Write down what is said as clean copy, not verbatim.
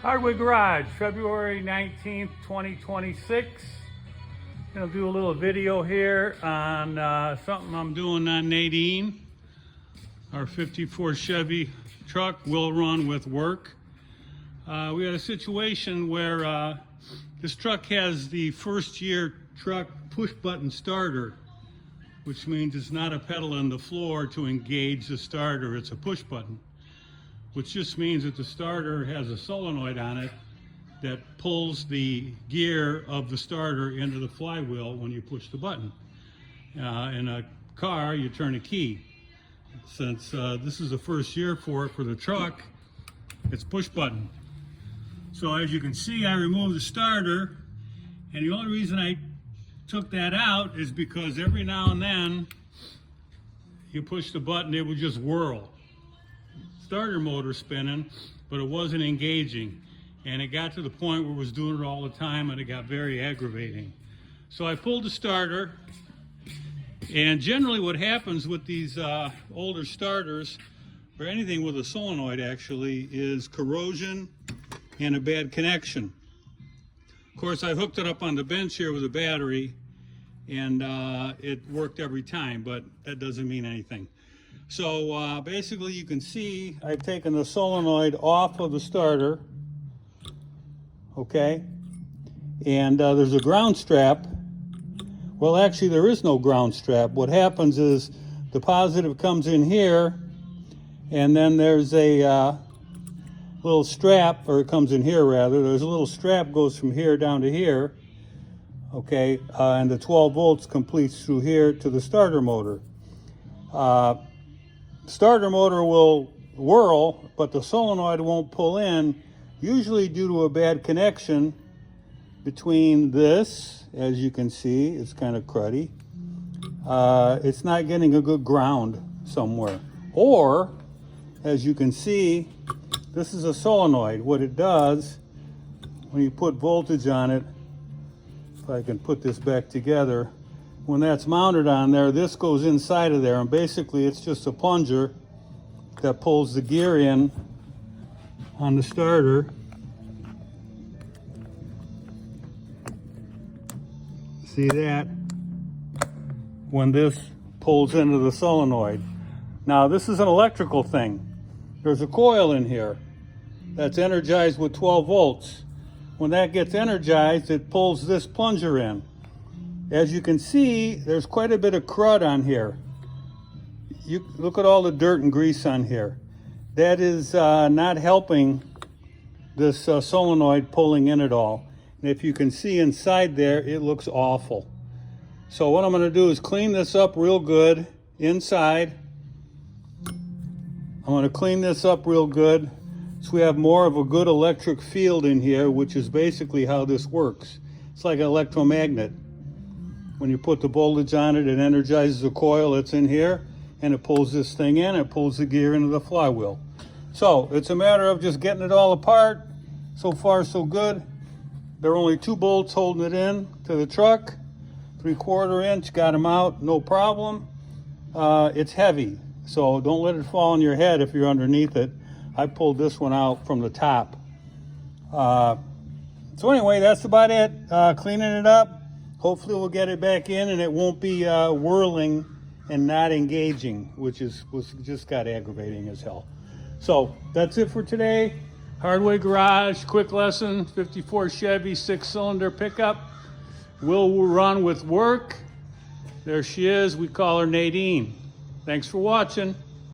Hardware Garage, February 19th, 2026. Gonna do a little video here on something I'm doing on Nadine. Our 54 Chevy truck will run with work. We had a situation where this truck has the first year truck push button starter, which means it's not a pedal on the floor to engage the starter, it's a push button, which just means that the starter has a solenoid on it that pulls the gear of the starter into the flywheel when you push the button. In a car, you turn a key. Since this is the first year for the truck, it's push button. So as you can see, I removed the starter, and the only reason I took that out is because every now and then you push the button, it would just whirl. Starter motor spinning, but it wasn't engaging, and it got to the point where it was doing it all the time, and it got very aggravating. So I pulled the starter, and generally what happens with these older starters, or anything with a solenoid actually, is corrosion and a bad connection. Of course, I hooked it up on the bench here with a battery, and it worked every time, but that doesn't mean anything. So basically you can see I've taken the solenoid off of the starter, okay? And there's a ground strap. Well, actually there is no ground strap. What happens is the positive comes in here, and then there's a little strap, or it comes in here rather. There's a little strap goes from here down to here, okay? And the 12 volts completes through here to the starter motor. Starter motor will whirl, but the solenoid won't pull in, usually due to a bad connection between this. As you can see, it's kind of cruddy. It's not getting a good ground somewhere. Or, as you can see, this is a solenoid. What it does, when you put voltage on it, if I can put this back together, when that's mounted on there, this goes inside of there, and basically it's just a plunger that pulls the gear in on the starter. See that? When this pulls into the solenoid. Now this is an electrical thing. There's a coil in here that's energized with 12 volts. When that gets energized, it pulls this plunger in. As you can see, there's quite a bit of crud on here. You look at all the dirt and grease on here. That is not helping this solenoid pulling in at all. And if you can see inside there, it looks awful. So what I'm going to do is clean this up real good inside. I'm going to clean this up real good so we have more of a good electric field in here, which is basically how this works. It's like an electromagnet. When you put the voltage on it, it energizes the coil that's in here, and it pulls this thing in, it pulls the gear into the flywheel. So it's a matter of just getting it all apart. So far so good. There are only 2 bolts holding it in to the truck. 3/4 inch, got them out, no problem. It's heavy, so don't let it fall on your head if you're underneath it. I pulled this one out from the top. So anyway, that's about it. Cleaning it up. Hopefully we'll get it back in and it won't be whirling and not engaging, which was just got aggravating as hell. So that's it for today. Hardware Garage, quick lesson, 54 Chevy 6-cylinder pickup. Will run with work. There she is. We call her Nadine. Thanks for watching.